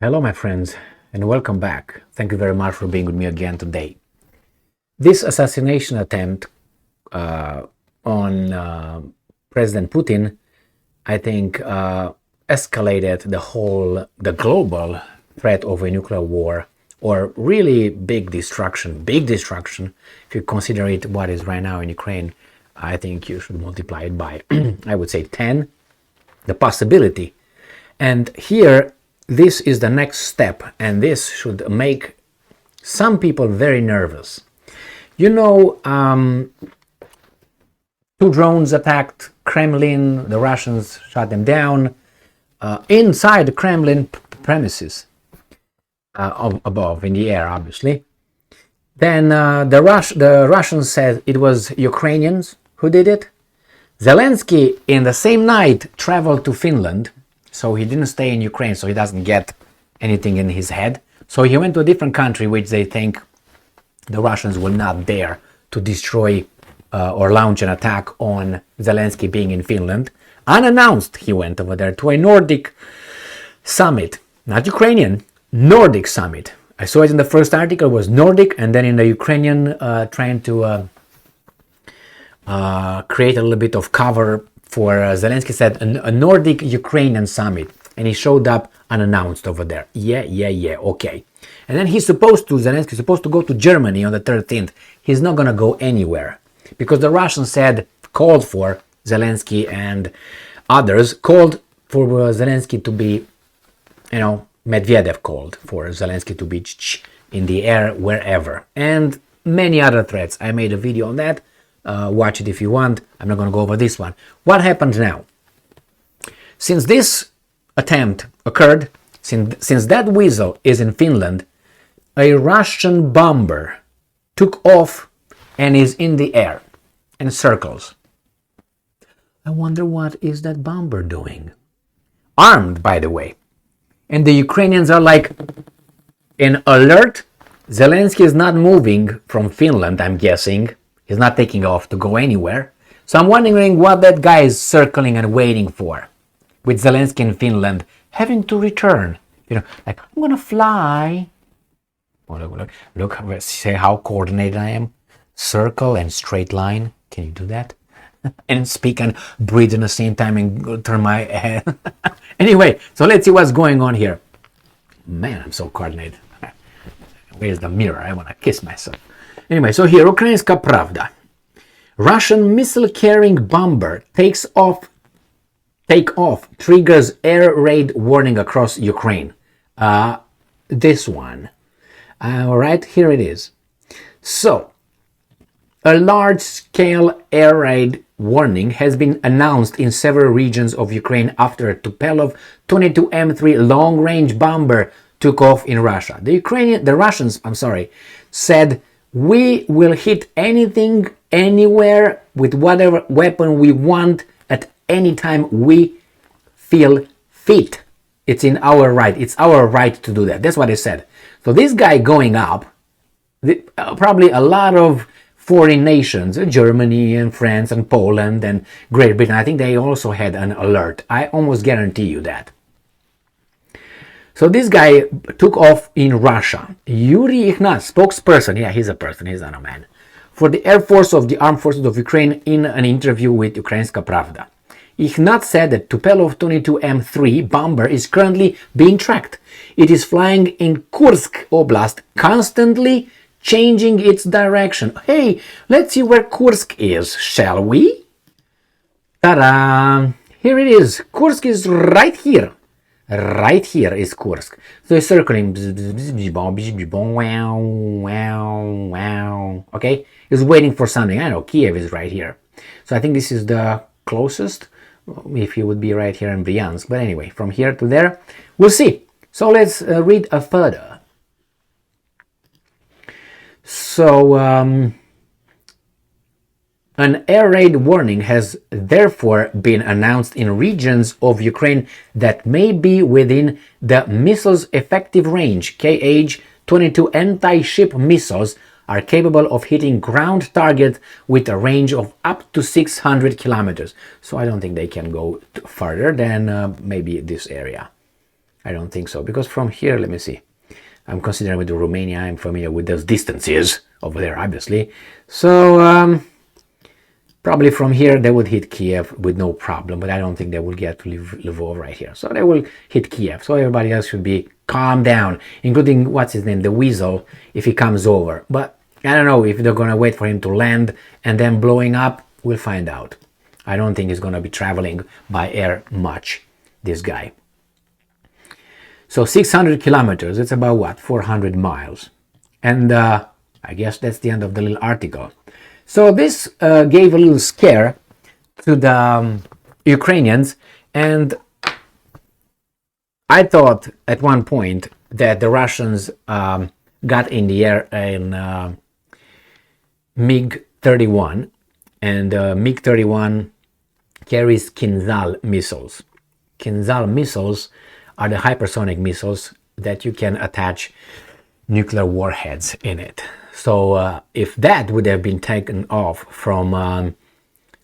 Hello, my friends, and welcome back. Thank you very much for being with me again today. This assassination attempt on President Putin, I think, escalated the global threat of a nuclear war, or really big destruction. If you consider it what is right now in Ukraine, I think you should multiply it by, I would say 10, the possibility. And here, this is the next step, and this should make some people very nervous. You know, two drones attacked Kremlin, the Russians shot them down inside the Kremlin premises, above, in the air, obviously. Then the Russians said it was Ukrainians who did it. Zelensky, in the same night, traveled to Finland. So he didn't stay in Ukraine, so he doesn't get anything in his head. So he went to a different country, which they think the Russians will not dare to destroy or launch an attack on Zelensky being in Finland. Unannounced, he went over there to a Nordic summit, not Ukrainian, Nordic summit. I saw it in the first article, it was Nordic, and then in the Ukrainian trying to create a little bit of cover for Zelensky, said a Nordic Ukrainian summit, and he showed up unannounced over there. Yeah, okay. And then Zelensky's supposed to go to Germany on the 13th. He's not gonna go anywhere because the Russians called for Zelensky and others called for Zelensky to be, Medvedev called for Zelensky to be in the air wherever, and many other threats. I made a video on that. Watch it if you want. I'm not going to go over this one. What happened now? Since this attempt occurred, since that weasel is in Finland, a Russian bomber took off and is in the air and circles. I wonder what is that bomber doing? Armed, by the way. And the Ukrainians are like in alert. Zelensky is not moving from Finland, I'm guessing. He's not taking off to go anywhere. So I'm wondering what that guy is circling and waiting for. With Zelensky in Finland having to return. Like, I'm gonna fly. Oh, look, see how coordinated I am? Circle and straight line. Can you do that? And speak and breathe in the same time and turn my head. Anyway, so let's see what's going on here. Man, I'm so coordinated. Where's the mirror? I want to kiss myself. Anyway, so here, Ukrainska Pravda. Russian missile-carrying bomber take off, triggers air raid warning across Ukraine. This one. All right, here it is. So, a large-scale air raid warning has been announced in several regions of Ukraine after a Tupolev 22 M3 long-range bomber took off in Russia. The Russians said, we will hit anything, anywhere, with whatever weapon we want, at any time we feel fit. It's in our right. It's our right to do that. That's what they said. So this guy going up, probably a lot of foreign nations, Germany and France and Poland and Great Britain, I think they also had an alert. I almost guarantee you that. So this guy took off in Russia. Yuri Ignat, spokesperson, he's a person, he's not a man, for the Air Force of the Armed Forces of Ukraine in an interview with Ukrainska Pravda. Ignat said that Tupolev 22 M3 bomber is currently being tracked. It is flying in Kursk Oblast, constantly changing its direction. Hey, let's see where Kursk is, shall we? Ta-da! Here it is. Kursk is right here. Right here is Kursk. So it's circling. Okay? It's waiting for something. I know, Kiev is right here. So I think this is the closest, if you would be right here in Bryansk. But anyway, from here to there, we'll see. So let's read further. So, an air raid warning has therefore been announced in regions of Ukraine that may be within the missile's effective range. Kh-22 anti-ship missiles are capable of hitting ground targets with a range of up to 600 kilometers. So I don't think they can go further than maybe this area. I don't think so, because from here, let me see. I'm considering with Romania, I'm familiar with those distances over there, obviously. So probably from here they would hit Kiev with no problem, but I don't think they will get to Lvov right here. So they will hit Kiev. So everybody else should be calm down, including, what's his name, the Weasel, if he comes over. But I don't know if they're going to wait for him to land and then blowing up. We'll find out. I don't think he's going to be traveling by air much, this guy. So 600 kilometers, it's about what, 400 miles. And I guess that's the end of the little article. So this gave a little scare to the Ukrainians, and I thought at one point that the Russians got in the air in MiG-31, and MiG-31 carries Kinzhal missiles. Kinzhal missiles are the hypersonic missiles that you can attach nuclear warheads in it. So if that would have been taken off from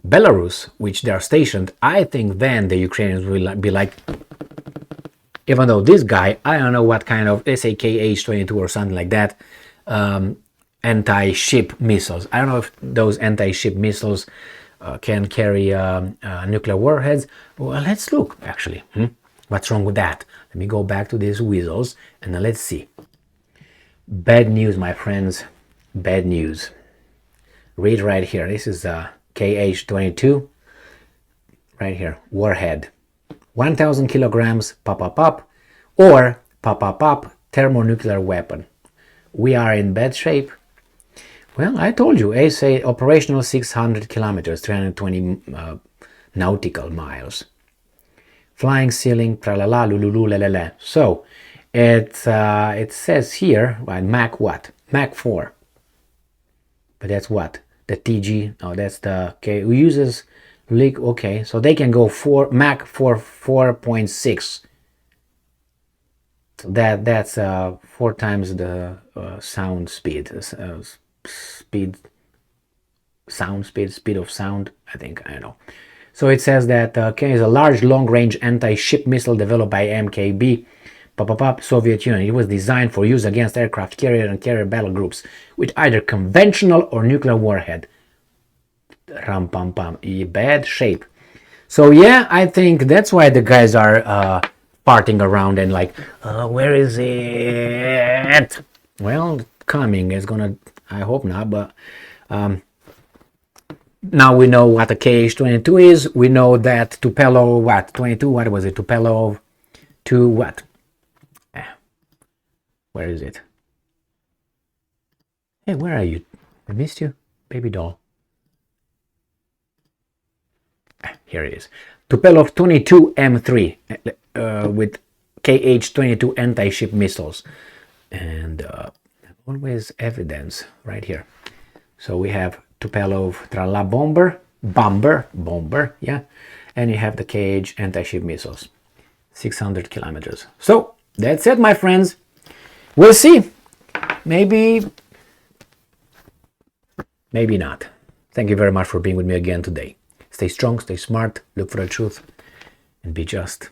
Belarus, which they are stationed, I think then the Ukrainians will be like, even though this guy, I don't know what kind of, let's say h-22 or something like that, anti-ship missiles. I don't know if those anti-ship missiles can carry nuclear warheads. Well, let's look, actually. What's wrong with that? Let me go back to these weasels and then let's see. Bad news, my friends. Bad news. Read right here. This is KH-22. Right here. Warhead. 1,000 kilograms, pop, pop, pop. Or pop, pop, pop, thermonuclear weapon. We are in bad shape. Well, I told you. I say operational 600 kilometers, 320 nautical miles. Flying ceiling, tralala, lululu, lelele. So, it says here, Mach what? Mach 4. But that's what? The TG, no, that's the, okay, who uses, okay, so they can go Mach 4.6. So that's 4 times the sound speed, speed of sound, I think, I don't know. So it says that okay, is a large long-range anti-ship missile developed by MKB, Soviet Union. It was designed for use against aircraft carrier and carrier battle groups with either conventional or nuclear warhead. Ram pam pam, bad shape. So yeah, I think that's why the guys are parting around and like, where is it? Well, coming is gonna, I hope not, but now we know what a KH-22 is. We know that Tupelo, what, 22, what was it? Tupelo to what? Where is it? Hey, where are you? I missed you, baby doll. Here it is. Tupelo 22 M3 with KH-22 anti-ship missiles. And always evidence right here. So we have Tupelo Trala bomber, yeah, and you have the KH anti-ship missiles, 600 kilometers. So that's it, my friends. We'll see. Maybe not. Thank you very much for being with me again today. Stay strong, stay smart, look for the truth, and be just.